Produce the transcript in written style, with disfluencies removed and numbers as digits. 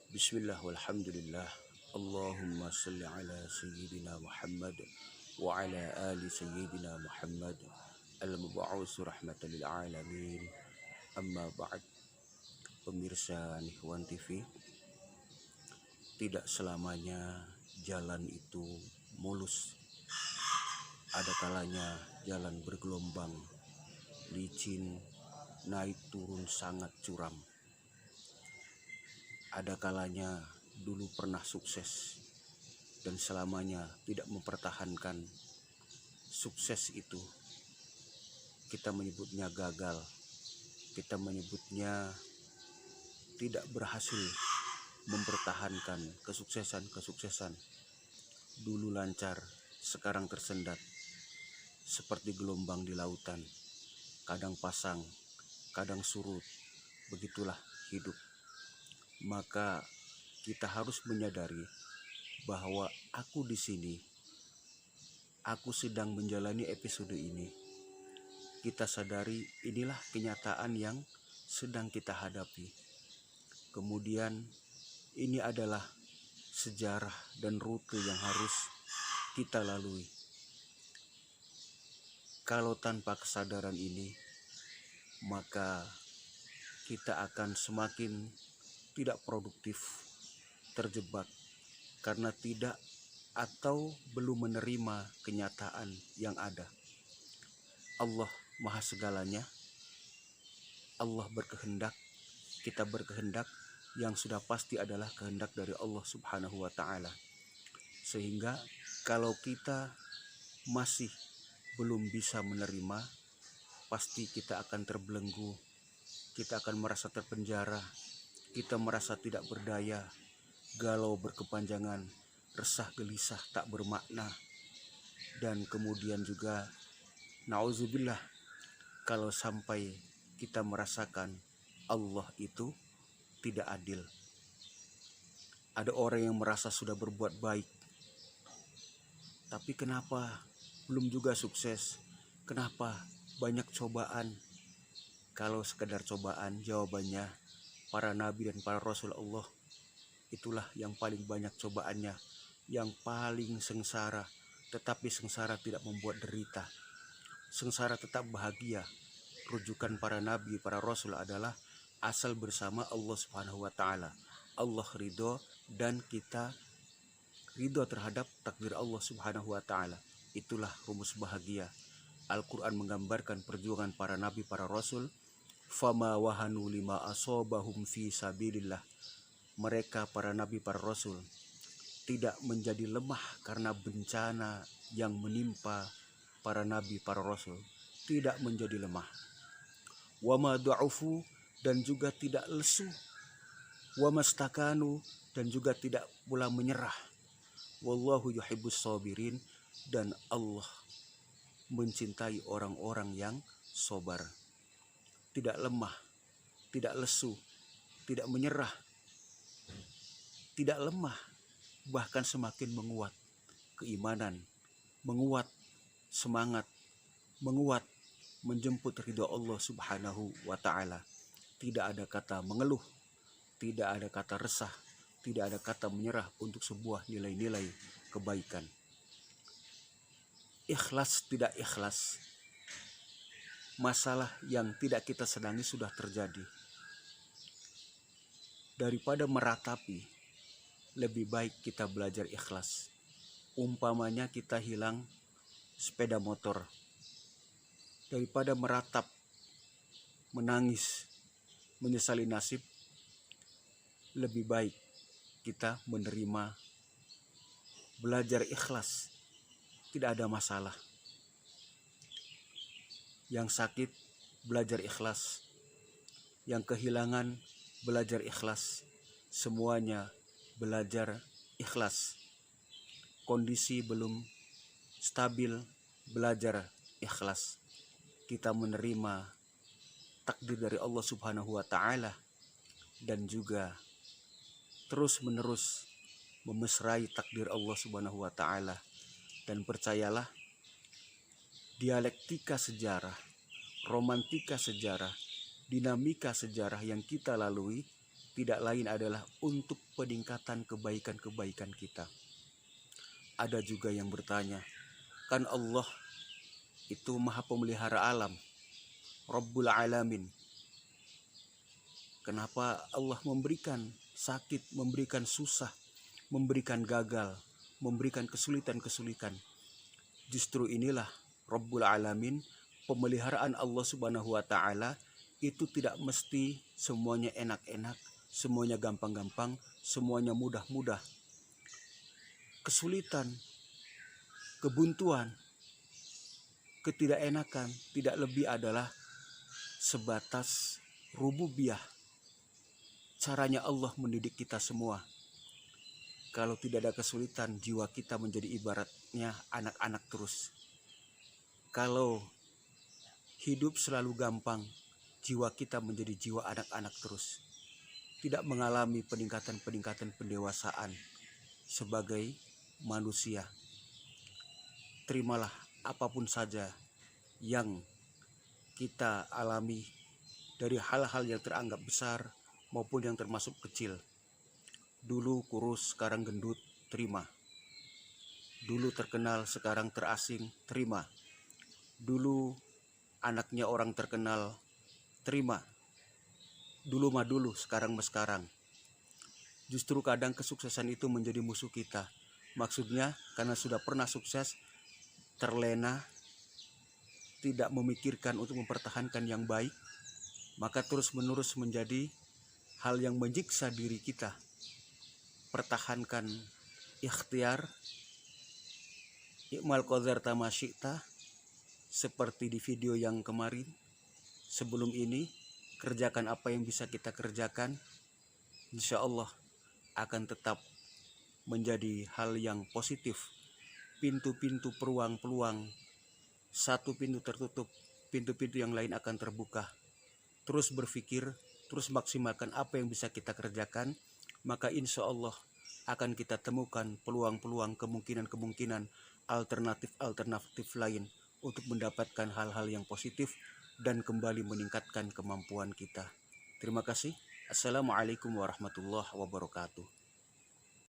Bismillah walhamdulillah. Allahumma salli ala sayyidina Muhammad wa ala ali sayyidina Muhammad al-mub'us rahmatan lil alamin. Amma ba'd. Pemirsa Nihwan TV, tidak selamanya jalan itu mulus. Ada kalanya jalan bergelombang, licin, naik turun sangat curam. Ada kalanya dulu pernah sukses dan selamanya tidak mempertahankan sukses itu. Kita menyebutnya gagal, kita menyebutnya tidak berhasil mempertahankan kesuksesan. Dulu lancar, sekarang tersendat, seperti gelombang di lautan, kadang pasang, kadang surut. Begitulah hidup. Maka kita harus menyadari bahwa aku di sini, aku sedang menjalani episode ini. Kita sadari inilah kenyataan yang sedang kita hadapi. Kemudian ini adalah sejarah dan rute yang harus kita lalui. Kalau tanpa kesadaran ini, maka kita akan semakin tidak produktif, terjebak karena tidak atau belum menerima kenyataan yang ada. Allah Maha Segalanya, Allah berkehendak, kita berkehendak, yang sudah pasti adalah kehendak dari Allah Subhanahu wa Ta'ala. Sehingga kalau kita masih belum bisa menerima, pasti kita akan terbelenggu, kita akan merasa terpenjara, kita merasa tidak berdaya, galau berkepanjangan, resah gelisah tak bermakna. Dan kemudian juga na'udzubillah, kalau sampai kita merasakan Allah itu tidak adil. Ada orang yang merasa sudah berbuat baik, tapi kenapa belum juga sukses? Kenapa banyak cobaan? Kalau sekedar cobaan, jawabannya para nabi dan para rasul Allah itulah yang paling banyak cobaannya, yang paling sengsara. Tetapi sengsara tidak membuat derita, sengsara tetap bahagia. Rujukan para nabi, para rasul adalah asal bersama Allah Subhanahu wa Ta'ala. Allah ridho dan kita ridho terhadap takdir Allah Subhanahu wa Ta'ala. Itulah rumus bahagia. Al-Quran menggambarkan perjuangan para nabi, para rasul. Fama wahanu lima asobahum fi sabilillah. Mereka para nabi, para rasul tidak menjadi lemah karena bencana yang menimpa para nabi, para rasul. Tidak menjadi lemah. Wama du'ufu, dan juga tidak lesu. Wama stakanu, dan juga tidak pula menyerah. Wallahu yuhibbus sabirin, dan Allah mencintai orang-orang yang sabar. Tidak lemah, tidak lesu, tidak menyerah, tidak lemah, bahkan semakin menguat keimanan, menguat semangat, menguat menjemput ridho Allah Subhanahu wa Ta'ala. Tidak ada kata mengeluh, tidak ada kata resah, tidak ada kata menyerah untuk sebuah nilai-nilai kebaikan. Ikhlas tidak ikhlas, masalah yang tidak kita senangi sudah terjadi. Daripada meratapi, lebih baik kita belajar ikhlas. Umpamanya kita hilang sepeda motor, daripada meratap, menangis, menyesali nasib, lebih baik kita menerima, belajar ikhlas. Tidak ada masalah. Yang sakit, belajar ikhlas. Yang kehilangan, belajar ikhlas. Semuanya belajar ikhlas. Kondisi belum stabil, belajar ikhlas. Kita menerima takdir dari Allah Subhanahu wa Ta'ala dan juga terus-menerus memesrai takdir Allah Subhanahu wa Ta'ala. Dan percayalah, dialektika sejarah, romantika sejarah, dinamika sejarah yang kita lalui tidak lain adalah untuk peningkatan kebaikan-kebaikan kita. Ada juga yang bertanya, kan Allah itu maha pemelihara alam, Rabbul Alamin. Kenapa Allah memberikan sakit, memberikan susah, memberikan gagal, memberikan kesulitan-kesulitan? Justru inilah Rabbul Alamin, pemeliharaan Allah Subhanahu wa Ta'ala itu tidak mesti semuanya enak-enak, semuanya gampang-gampang, semuanya mudah-mudah. Kesulitan, kebuntuan, ketidakenakan tidak lebih adalah sebatas rububiyah. Caranya Allah mendidik kita semua. Kalau tidak ada kesulitan, jiwa kita menjadi ibaratnya anak-anak terus. Kalau hidup selalu gampang, jiwa kita menjadi jiwa anak-anak terus. Tidak mengalami peningkatan-peningkatan pendewasaan sebagai manusia. Terimalah apapun saja yang kita alami, dari hal-hal yang teranggap besar maupun yang termasuk kecil. Dulu kurus, sekarang gendut, terima. Dulu terkenal, sekarang terasing, terima. Dulu anaknya orang terkenal, terima. Dulu mah dulu, sekarang mah sekarang. Justru kadang kesuksesan itu menjadi musuh kita. Maksudnya karena sudah pernah sukses, terlena, tidak memikirkan untuk mempertahankan yang baik, maka terus-menerus menjadi hal yang menyiksa diri kita. Pertahankan ikhtiar, ikmal qadar tamasyikta, seperti di video yang kemarin. Sebelum ini, kerjakan apa yang bisa kita kerjakan, insya Allah akan tetap menjadi hal yang positif. Pintu-pintu peluang-peluang, satu pintu tertutup, pintu-pintu yang lain akan terbuka. Terus berpikir, terus maksimalkan apa yang bisa kita kerjakan, maka insya Allah akan kita temukan peluang-peluang, kemungkinan-kemungkinan, alternatif-alternatif lain untuk mendapatkan hal-hal yang positif dan kembali meningkatkan kemampuan kita. Terima kasih. Assalamualaikum warahmatullahi wabarakatuh.